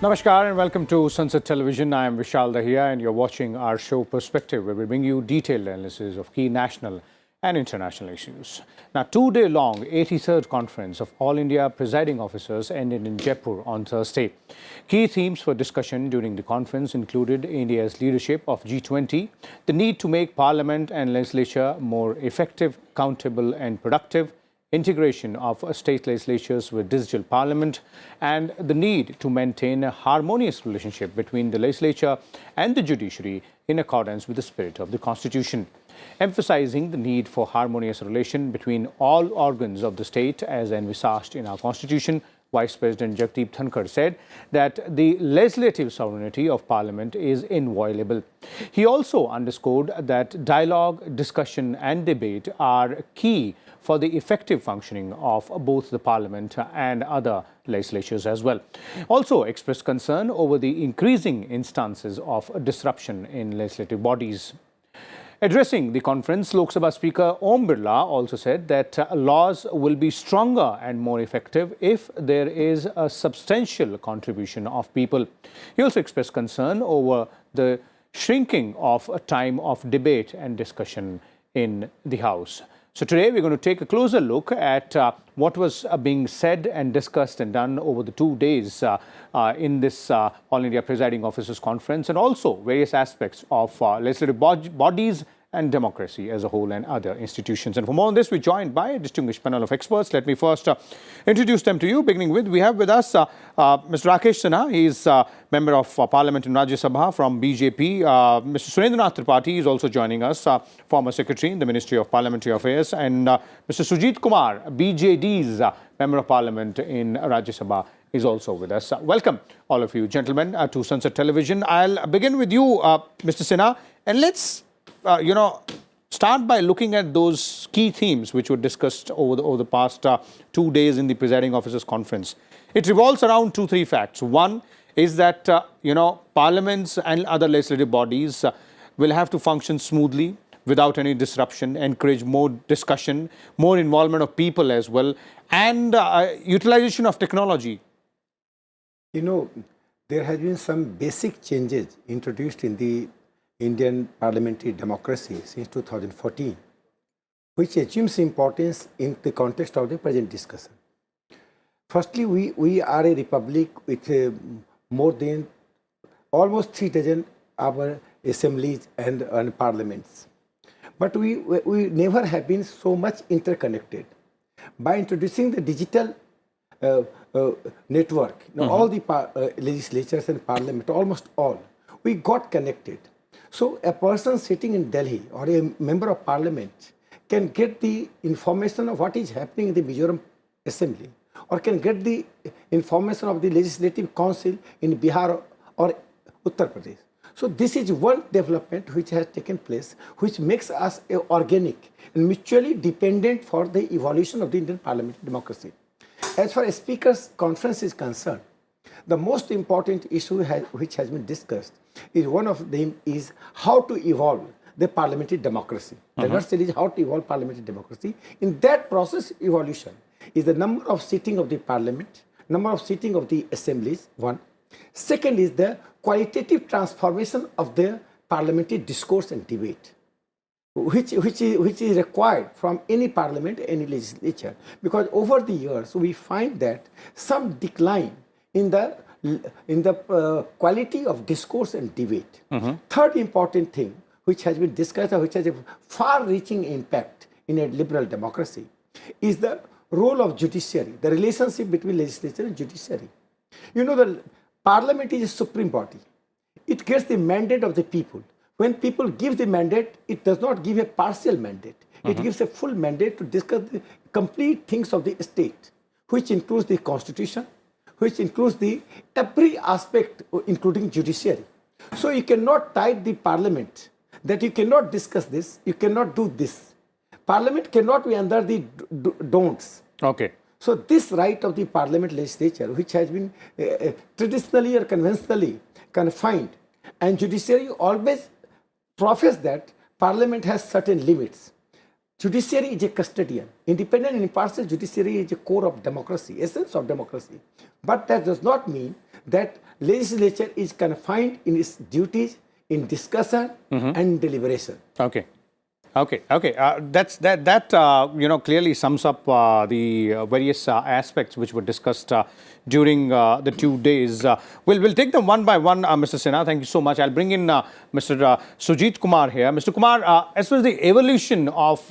Namaskar and welcome to Sunset Television. I am Vishal Dahiya and you're watching our show Perspective, where we bring you detailed analysis of key national and international issues. Now, two-day long 83rd Conference of All India Presiding Officers ended in Jaipur on Thursday. Key themes for discussion during the conference included India's leadership of G20, the need to make Parliament and legislature more effective, accountable and productive, integration of state legislatures with digital parliament, and the need to maintain a harmonious relationship between the legislature and the judiciary in accordance with the spirit of the Constitution. Emphasizing the need for harmonious relation between all organs of the state as envisaged in our Constitution, Vice President Jagdeep Dhankar said that the legislative sovereignty of Parliament is inviolable. He also underscored that dialogue, discussion and debate are key for the effective functioning of both the Parliament and other legislatures as well. Also expressed concern over the increasing instances of disruption in legislative bodies. Addressing the conference, Lok Sabha Speaker Om Birla also said that laws will be stronger and more effective if there is a substantial contribution of people. He also expressed concern over the shrinking of time of debate and discussion in the House. So today we're going to take a closer look at what was being said and discussed and done over the 2 days in this All India Presiding Officers Conference, and also various aspects of legislative bodies and democracy as a whole and other institutions. And for more on this, we're joined by a distinguished panel of experts. Let me first introduce them to you, beginning with, we have with us Mr. Rakesh Sinha. He's Member of Parliament in Rajya Sabha from BJP. Mr. Surendranath Tripathi is also joining us, former Secretary in the Ministry of Parliamentary Affairs, and Mr. Sujit Kumar, BJD's Member of Parliament in Rajya Sabha, is also with us. Welcome, all of you gentlemen, to Sunset Television. I'll begin with you, Mr. Sinha, and let's start by looking at those key themes which were discussed over the past 2 days in the Presiding Officers Conference. It revolves around 2-3 facts. One is that, parliaments and other legislative bodies will have to function smoothly without any disruption, encourage more discussion, more involvement of people as well, and utilization of technology. There has been some basic changes introduced in the Indian parliamentary democracy since 2014, which assumes importance in the context of the present discussion. Firstly, we are a republic with more than almost 3 dozen our assemblies and parliaments. But we never have been so much interconnected. By introducing the digital network, all the legislatures and parliament, almost all, we got connected. So a person sitting in Delhi or a member of parliament can get the information of what is happening in the Mizoram assembly, or can get the information of the legislative council in Bihar or Uttar Pradesh. So this is one development which has taken place, which makes us organic and mutually dependent for the evolution of the Indian parliamentary democracy. As far as Speaker's Conference is concerned, the most important issue which has been discussed is one of them is how to evolve the parliamentary democracy. The nutshell is how to evolve parliamentary democracy. In that process, evolution is the number of sitting of the parliament, number of sitting of the assemblies, one. Second is the qualitative transformation of the parliamentary discourse and debate, which is required from any parliament, any legislature, because over the years we find that some decline in the quality of discourse and debate. Third important thing which has been discussed, which has a far-reaching impact in a liberal democracy, is the role of judiciary, the relationship between legislature and judiciary. The parliament is a supreme body. It gets the mandate of the people. When people give the mandate, it does not give a partial mandate. It gives a full mandate to discuss the complete things of the state, which includes the constitution, which includes every aspect, including judiciary. So you cannot tie the parliament that you cannot discuss this, you cannot do this. Parliament cannot be under the don'ts. Okay. So this right of the parliament legislature, which has been traditionally or conventionally confined, and judiciary always profess that parliament has certain limits. Judiciary is a custodian. Independent and impartial judiciary is a core of democracy, essence of democracy. But that does not mean that legislature is confined in its duties in discussion and deliberation. Okay. Okay. Okay. Clearly sums up the various aspects which were discussed during the 2 days. We'll take them one by one, Mr. Sinha. Thank you so much. I'll bring in Mr. Sujit Kumar here. Mr. Kumar, as far as the evolution of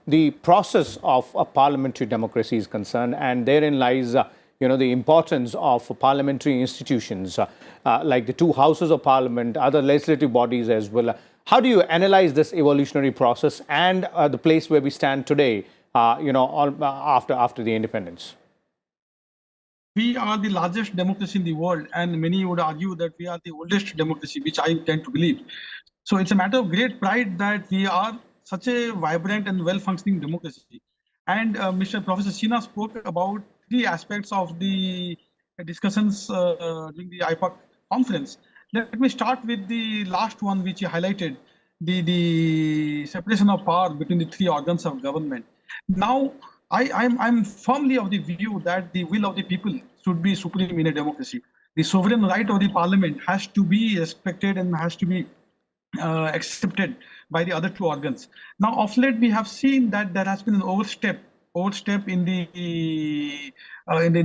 the process of parliamentary democracy is concerned, and therein lies the importance of parliamentary institutions like the two houses of parliament, other legislative bodies as well. How do you analyze this evolutionary process and the place where we stand today, after the independence? We are the largest democracy in the world, and many would argue that we are the oldest democracy, which I tend to believe. So it's a matter of great pride that we are such a vibrant and well-functioning democracy. And Mr. Professor Sinha spoke about three aspects of the discussions during the IPAC conference. Let me start with the last one, which you highlighted, the separation of power between the three organs of government. Now, I'm firmly of the view that the will of the people should be supreme in a democracy. The sovereign right of the parliament has to be respected and has to be accepted by the other two organs. Now, of late, we have seen that there has been an overstep in the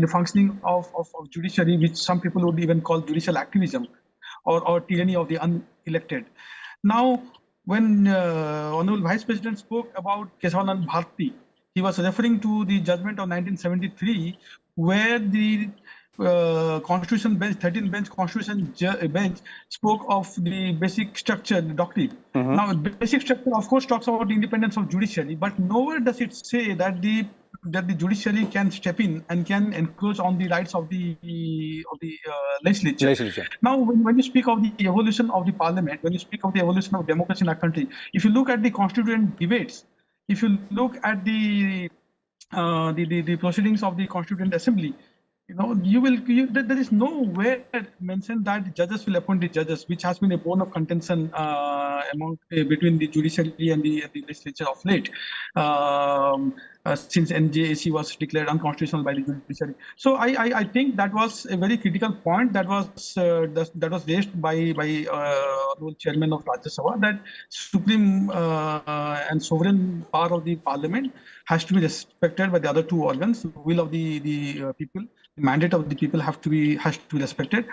functioning of judiciary, which some people would even call judicial activism or tyranny of the unelected. Now, when Honorable Vice President spoke about Kesavanand Bharati, he was referring to the judgment of 1973, where the Constitution bench, 13th bench Constitution bench spoke of the basic structure, the doctrine. Now, the basic structure, of course, talks about the independence of judiciary, but nowhere does it say that the judiciary can step in and can encroach on the rights of the legislature. Now, when you speak of the evolution of the parliament, when you speak of the evolution of democracy in our country, if you look at the constituent debates, if you look at the proceedings of the Constituent Assembly, there is nowhere mentioned that judges will appoint the judges, which has been a bone of contention between the judiciary and the legislature of late, since NJAC was declared unconstitutional by the judiciary. So I think that was a very critical point that was raised by the chairman of Rajya Sabha, that supreme and sovereign power of the parliament has to be respected by the other two organs. The will of the people, the mandate of the people has to be respected.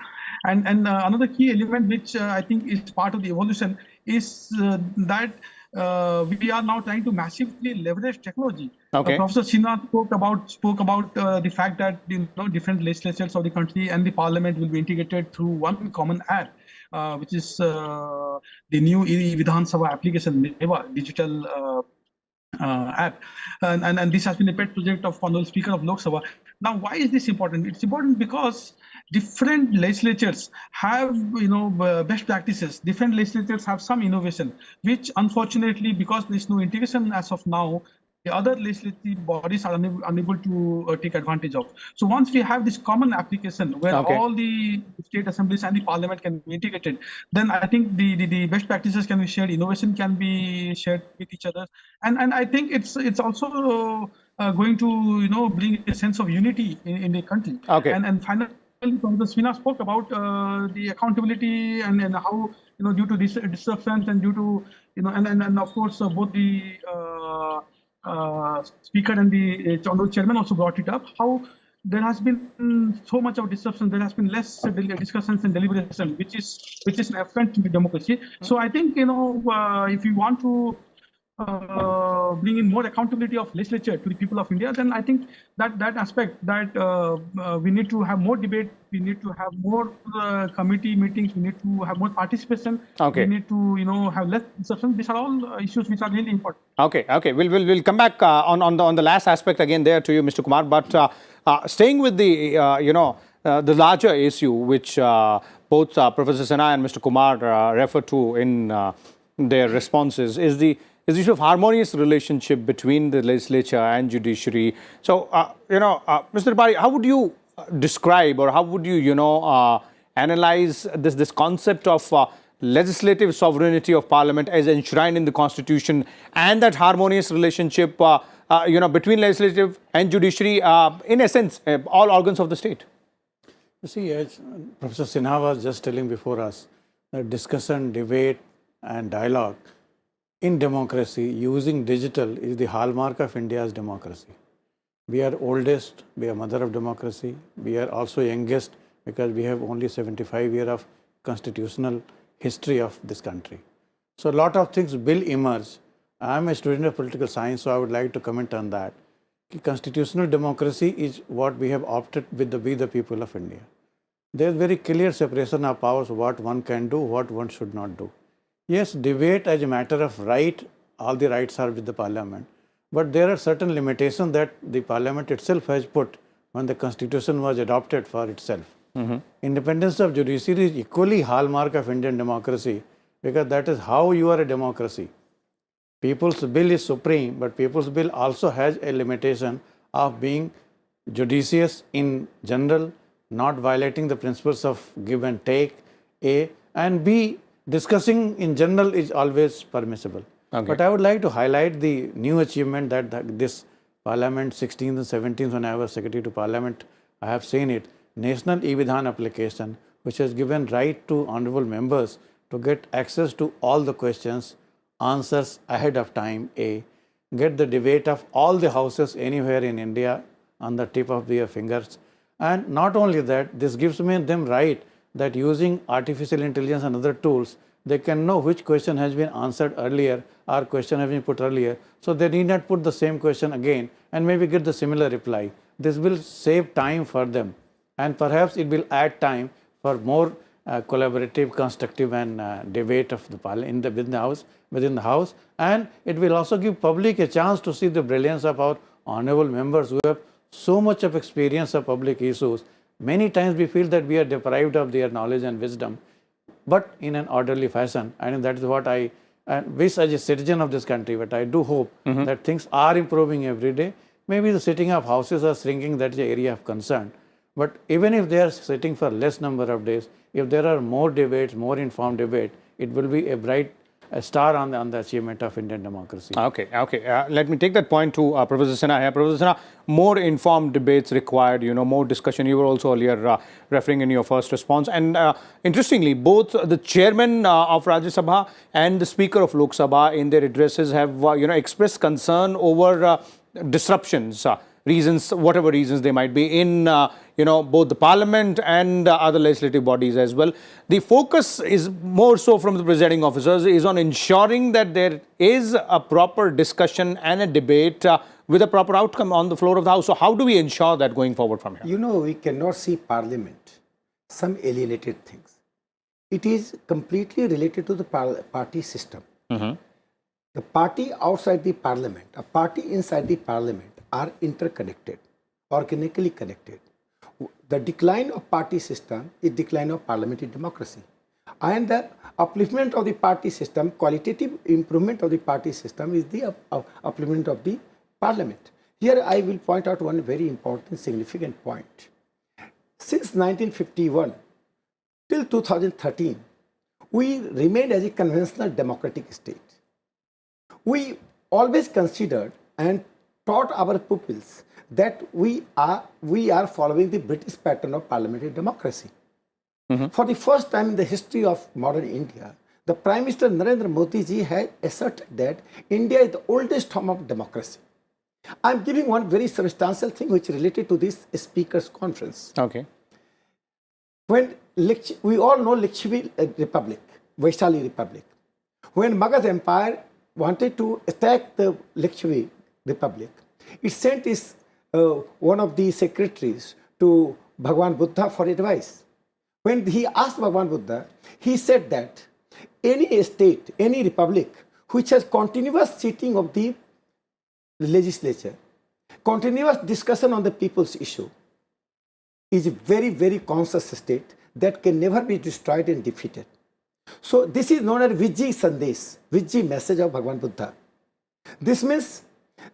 And another key element which I think is part of the evolution is that we are now trying to massively leverage technology. Okay. Professor Sinha spoke about the fact that different legislatures of the country and the parliament will be integrated through one common app, which is the new Vidhan Sabha application, NEVA, digital app, and this has been a pet project of Honorable Speaker of Lok Sabha. Now, why is this important? It's important because different legislatures have best practices. Different legislatures have some innovation, which unfortunately, because there is no integration as of now, the other legislative bodies are unable to take advantage of. So once we have this common application where all the state assemblies and the parliament can be integrated, then I think the best practices can be shared, innovation can be shared with each other, and I think it's also going to bring a sense of unity in the country. Okay. And finally, Professor Sinha spoke about the accountability and how due to disruptions and due to and of course both the speaker and the chairman also brought it up, how there has been so much of disruption, there has been less discussions and deliberation, which is an affront to the democracy. So I think if you want to bring in more accountability of legislature to the people of India, then I think that aspect, that we need to have more debate, we need to have more committee meetings, we need to have more participation, we need to have less discussion. These are all issues which are really important. Okay. We'll come back on the last aspect again there to you, Mr. Kumar. But staying with the the larger issue which both Professor Sinha and Mr. Kumar refer to in their responses is the issue of harmonious relationship between the legislature and judiciary. So, Mr. Tripathi, how would you describe, or how would you, analyze this concept of legislative sovereignty of parliament as enshrined in the constitution, and that harmonious relationship, between legislative and judiciary, in essence, all organs of the state? You see, as Professor Sinha was just telling before us, that discussion, debate, and dialogue in democracy using digital is the hallmark of India's democracy. We are oldest, we are mother of democracy. We are also youngest because we have only 75 years of constitutional history of this country. So a lot of things will emerge. I am a student of political science, so I would like to comment on that. Constitutional democracy is what we have opted with the we the people of India. There is very clear separation of powers, what one can do, what one should not do. Yes, debate as a matter of right, all the rights are with the parliament. But there are certain limitations that the parliament itself has put when the constitution was adopted for itself. Independence of judiciary is equally hallmark of Indian democracy because that is how you are a democracy. People's bill is supreme, but people's bill also has a limitation of being judicious in general, not violating the principles of give and take, A, and B, discussing in general is always permissible. Okay. But I would like to highlight the new achievement that this Parliament 16th and 17th, when I was Secretary to Parliament, I have seen it, National E-Vidhan application, which has given right to honorable members to get access to all the questions, answers ahead of time, A, get the debate of all the houses anywhere in India on the tip of their fingers. And not only that, this gives them right that using artificial intelligence and other tools, they can know which question has been answered earlier or question has been put earlier. So they need not put the same question again and maybe get the similar reply. This will save time for them and perhaps it will add time for more collaborative, constructive and debate of the parliament within the house, and it will also give public a chance to see the brilliance of our honorable members who have so much of experience of public issues. Many times we feel that we are deprived of their knowledge and wisdom, but in an orderly fashion, and that is what I wish as a citizen of this country. But I do hope that things are improving every day. Maybe the sitting of houses are shrinking, that is an area of concern. But even if they are sitting for less number of days, if there are more debates, more informed debate, it will be a bright star on the achievement of Indian democracy. Okay. Let me take that point to Professor Sinha here. Professor Sinha, more informed debates required, more discussion. You were also earlier referring in your first response. And interestingly, both the chairman of Rajya Sabha and the speaker of Lok Sabha in their addresses have, expressed concern over disruptions, reasons, whatever reasons they might be in, both the parliament and other legislative bodies as well. The focus is more so from the presiding officers is on ensuring that there is a proper discussion and a debate with a proper outcome on the floor of the House. So how do we ensure that going forward from here? We cannot see parliament, some alienated things. It is completely related to the party system. The party outside the parliament, a party inside the parliament are interconnected, organically connected. The decline of party system is decline of parliamentary democracy. And the upliftment of the party system, qualitative improvement of the party system is the upliftment of the parliament. Here I will point out one very important, significant point. Since 1951 till 2013, we remained as a conventional democratic state. We always considered and taught our pupils that we are following the British pattern of parliamentary democracy. For the first time in the history of modern India, the Prime Minister Narendra Modi ji has asserted that India is the oldest form of democracy. I am giving one very substantial thing which is related to this speakers conference. Okay. When we all know Lakshmi Republic, Vaishali Republic. When Magadha Empire wanted to attack the Lakshmi Republic, it sent one of the secretaries to Bhagwan Buddha for advice. When he asked Bhagwan Buddha, he said that any state, any republic which has continuous sitting of the legislature, continuous discussion on the people's issue, is a very, very conscious state that can never be destroyed and defeated. So this is known as Vijay Sandesh, Vijay message of Bhagwan Buddha. This means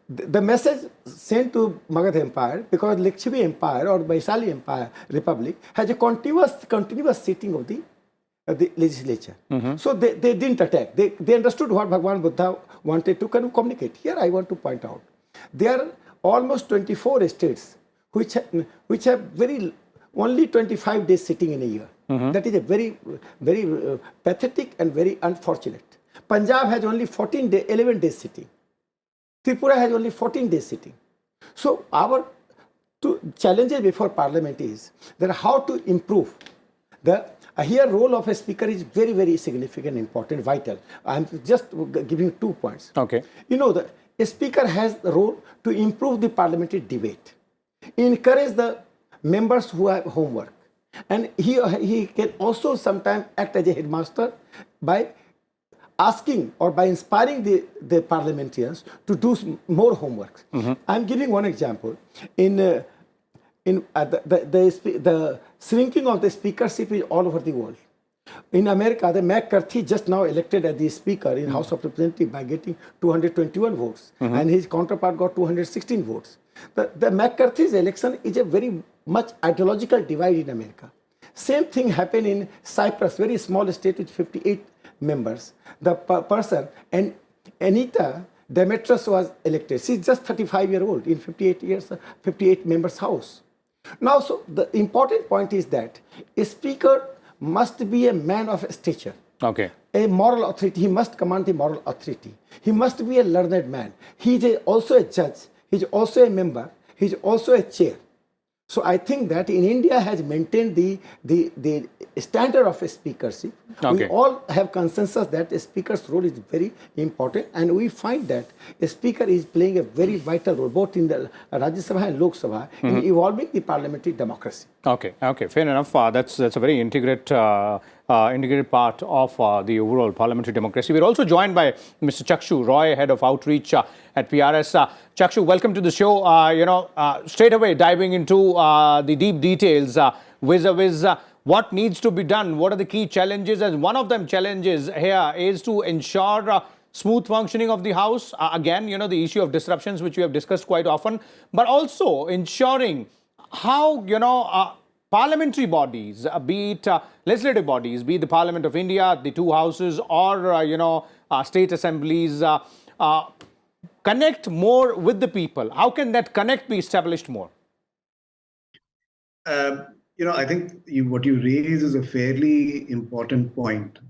the message sent to Magadha Empire, because Lakshmi Empire or Vaishali Empire Republic has a continuous sitting of the legislature. So they didn't attack. They understood what Bhagwan Buddha wanted to communicate. Here I want to point out, there are almost 24 states which have very only 25 days sitting in a year. That is a very pathetic and very unfortunate. Punjab has only 11 days sitting. Tripura has only 14 days sitting. So our two challenges before Parliament is that how to improve the here role of a speaker is very significant, important, vital. I'm just giving 2 points. Okay. You know, a speaker has the role to improve the parliamentary debate, encourage the members who have homework, and he can also sometimes act as a headmaster by asking or by inspiring the parliamentarians to do more homework. I'm giving one example. The shrinking of the speakership is all over the world. In America, the McCarthy just now elected as the speaker in House of Representatives by getting 221 votes, and his counterpart got 216 votes. The McCarthy's election is a very much ideological divide in America. Same thing happened in Cyprus, very small state with 58 members. The person, and Anita Demetrios was elected. She's just 35-year-old in 58 members house. Now, so the important point is that a speaker must be a man of stature. Okay. A moral authority. He must command the moral authority. He must be a learned man. He is also a judge. He is also a member. He is also a chair. So I think that in India has maintained the standard of a speakership. Okay. We all have consensus that a speaker's role is very important, and we find that a speaker is playing a very vital role both in the Rajya Sabha and Lok Sabha in evolving the parliamentary democracy. Okay, fair enough. That's a very integrated part of the overall parliamentary democracy. We're also joined by Mr. Chakshu Roy, Head of Outreach at PRS. Chakshu, welcome to the show. Straight away diving into the deep details vis-a-vis what needs to be done. What are the key challenges? And one of them challenges here is to ensure smooth functioning of the House. Again, the issue of disruptions, which we have discussed quite often, but also ensuring how, parliamentary bodies, be it legislative bodies, be it the Parliament of India, the two houses, or, state assemblies, connect more with the people. How can that connect be established more? I think what you raise is a fairly important point.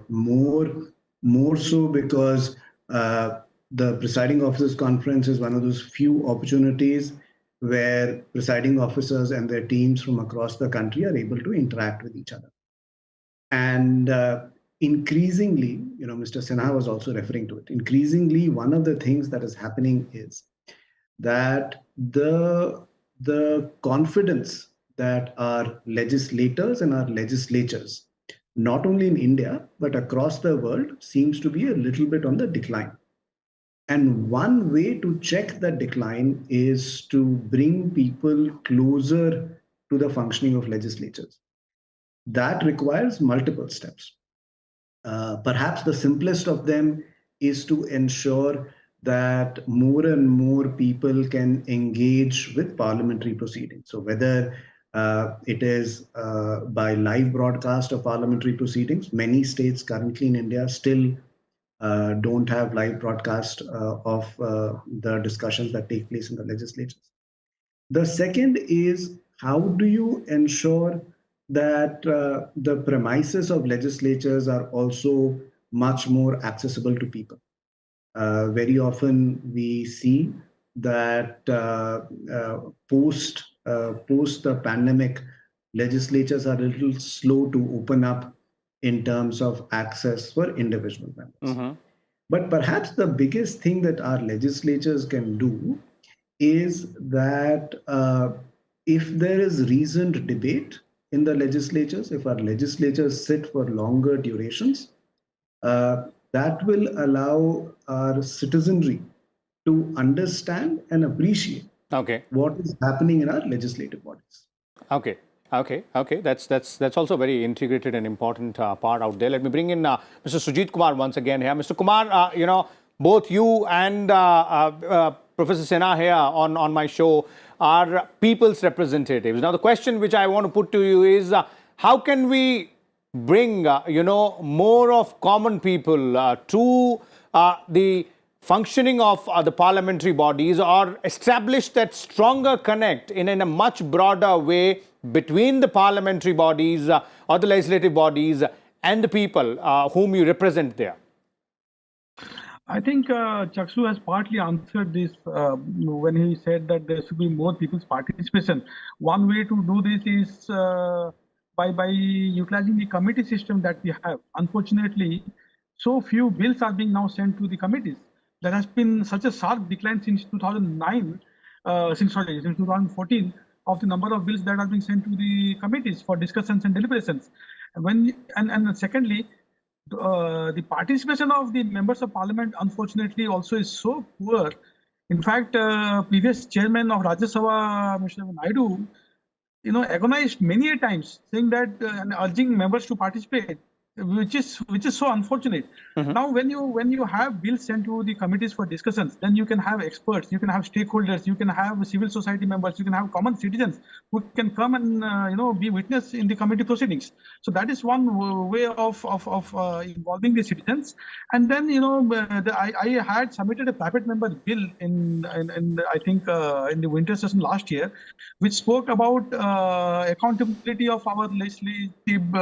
More so because the Presiding Officers Conference is one of those few opportunities where presiding officers and their teams from across the country are able to interact with each other. And increasingly, Mr. Sinha was also referring to it, increasingly one of the things that is happening is that the confidence that our legislators and our legislatures, not only in India, but across the world, seems to be a little bit on the decline. And one way to check that decline is to bring people closer to the functioning of legislatures. That requires multiple steps. Perhaps the simplest of them is to ensure that more and more people can engage with parliamentary proceedings. So whether it is by live broadcast of parliamentary proceedings, many states currently in India still don't have live broadcast of the discussions that take place in the legislatures. The second is, how do you ensure that the premises of legislatures are also much more accessible to people? Very often we see that post the pandemic, legislatures are a little slow to open up in terms of access for individual members. But perhaps the biggest thing that our legislatures can do is that if there is reasoned debate in the legislatures, if our legislatures sit for longer durations, that will allow our citizenry to understand and appreciate what is happening in our legislative bodies. Okay. That's also a very integrated and important part out there. Let me bring in Mr. Sujit Kumar once again here. Mr. Kumar, both you and Professor Sinha here on my show are people's representatives. Now, the question which I want to put to you is, how can we bring, more of common people to the functioning of the parliamentary bodies or establish that stronger connect in a much broader way between the parliamentary bodies or the legislative bodies and the people whom you represent there? I think Chaksu has partly answered this when he said that there should be more people's participation. One way to do this is by utilizing the committee system that we have. Unfortunately, so few bills are being now sent to the committees. There has been such a sharp decline since 2009, since 2014, of the number of bills that are being sent to the committees for discussions and deliberations. And secondly, the participation of the members of parliament, unfortunately, also is so poor. In fact, previous chairman of Rajya Sabha, Mr. Naidu, agonized many a times, saying that and urging members to participate, which is so unfortunate. Now, when you have bills sent to the committees for discussions, then you can have experts, you can have stakeholders, you can have civil society members, you can have common citizens who can come and be witness in the committee proceedings. So that is one way of involving the citizens. And then I had submitted a private member bill in I think in the winter session last year, which spoke about accountability of our legislative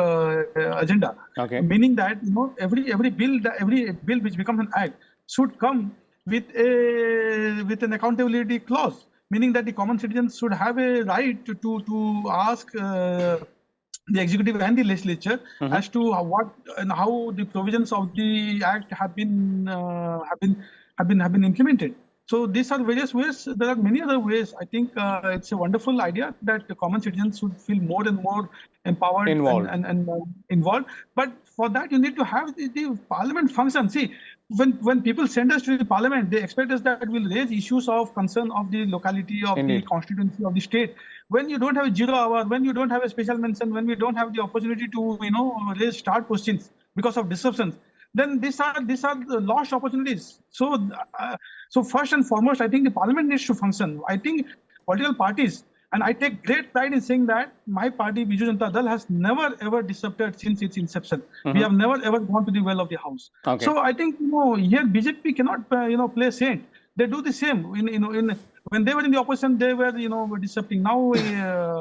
agenda. Okay. Meaning that every bill which becomes an act should come with an accountability clause, meaning that the common citizens should have a right to ask the executive and the legislature as to what and how the provisions of the act have been implemented. So these are various ways. There are many other ways. I think it's a wonderful idea that the common citizens should feel more and more empowered and involved. But for that, you need to have the parliament function. See, when people send us to the parliament, they expect us that we'll raise issues of concern of the locality, of the constituency, of the state. When you don't have a 0 hour, when you don't have a special mention, when we don't have the opportunity to raise start questions because of disruptions, then these are the lost opportunities. So first and foremost, I think the parliament needs to function. I think political parties, and I take great pride in saying that my party, Biju Janata Dal, has never ever disrupted since its inception. We have never ever gone to the well of the house. Okay. So I think here BJP cannot play saint. They do the same. When they were in the opposition, they were disrupting. Now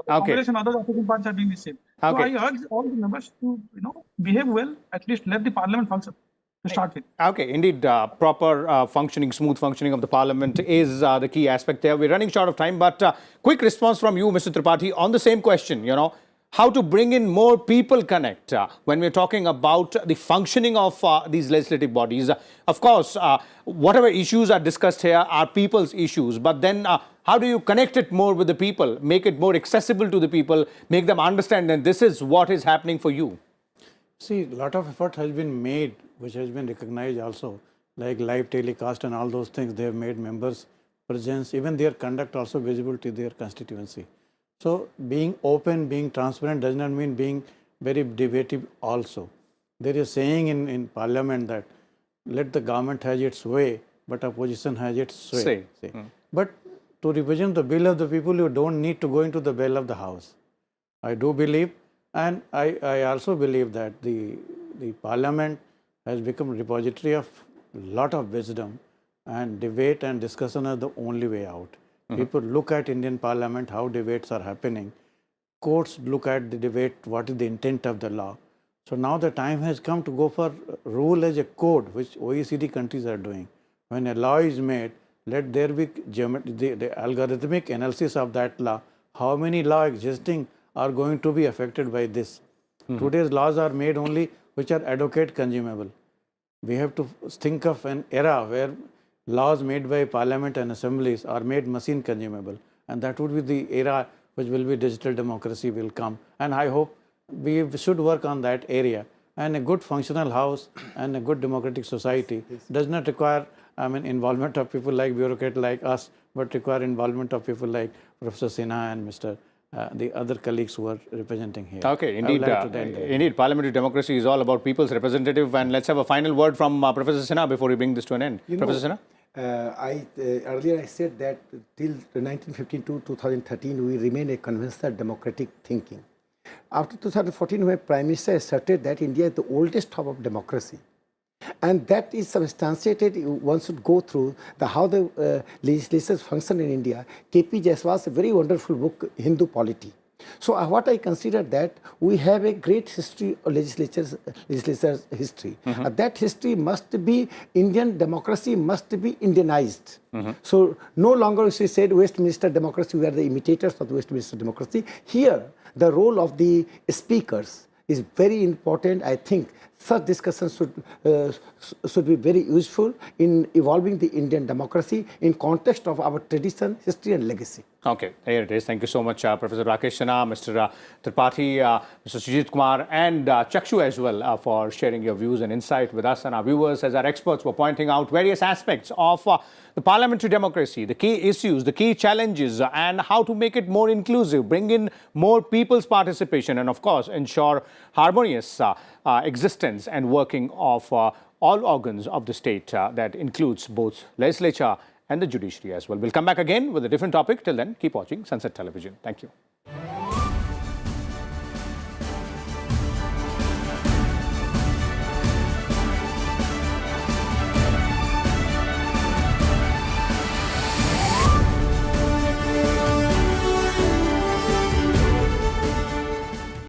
Congress and other opposition parties are doing the same. Okay. So I urge all the members to behave well. At least let the parliament function to start with. Okay, indeed, proper functioning, smooth functioning of the parliament is the key aspect there. We're running short of time, but quick response from you, Mr. Tripathi, on the same question, how to bring in more people connect when we're talking about the functioning of these legislative bodies. Of course, whatever issues are discussed here are people's issues, but then how do you connect it more with the people, make it more accessible to the people, make them understand that this is what is happening for you? See, a lot of effort has been made, which has been recognized also, like live telecast and all those things. They have made members' presence, even their conduct also visible to their constituency. So being open, being transparent does not mean being very debative also. There is a saying in parliament that let the government has its way, but opposition has its sway. But to represent the will of the people, you don't need to go into the bell of the house. I do believe, and I also believe that the parliament has become a repository of a lot of wisdom, and debate and discussion are the only way out. People look at Indian parliament, how debates are happening. Courts look at the debate, what is the intent of the law. So now the time has come to go for rule as a code, which OECD countries are doing. When a law is made, let there be the algorithmic analysis of that law. How many laws existing are going to be affected by this? Today's laws are made only which are advocate consumable. We have to think of an era where laws made by parliament and assemblies are made machine consumable, and that would be the era which will be digital democracy will come. And I hope we should work on that area. And a good functional house and a good democratic society does not require involvement of people like bureaucrats like us, but require involvement of people like Professor Sinha and Mr. The other colleagues who are representing here. Okay, indeed, indeed, parliamentary democracy is all about people's representative. And let's have a final word from Professor Sinha before we bring this to an end. Professor Sinha? Earlier I said that till 1915 to 2013 we remain a conventional democratic thinking. After 2014, when Prime Minister asserted that India is the oldest hub of democracy, And that is substantiated. One should go through how the legislatures function in India. K.P. Jaiswal's a very wonderful book, Hindu Polity. So what I consider that we have a great history of legislatures history. That history must be, Indian democracy must be Indianized. So no longer she said Westminster democracy, we are the imitators of the Westminster democracy. Here, the role of the speakers is very important. I think such discussions should be very useful in evolving the Indian democracy in context of our tradition, history and legacy. Okay, here it is. Thank you so much, Professor Rakesh Sinha, Mr. Tripathi, Mr. Sujit Kumar, and Chakshu as well for sharing your views and insight with us and our viewers as our experts were pointing out various aspects of the parliamentary democracy, the key issues, the key challenges, and how to make it more inclusive, bring in more people's participation, and of course, ensure harmonious existence and working of all organs of the state that includes both legislature and the judiciary as well. We'll come back again with a different topic. Till then, keep watching Sunset Television. Thank you.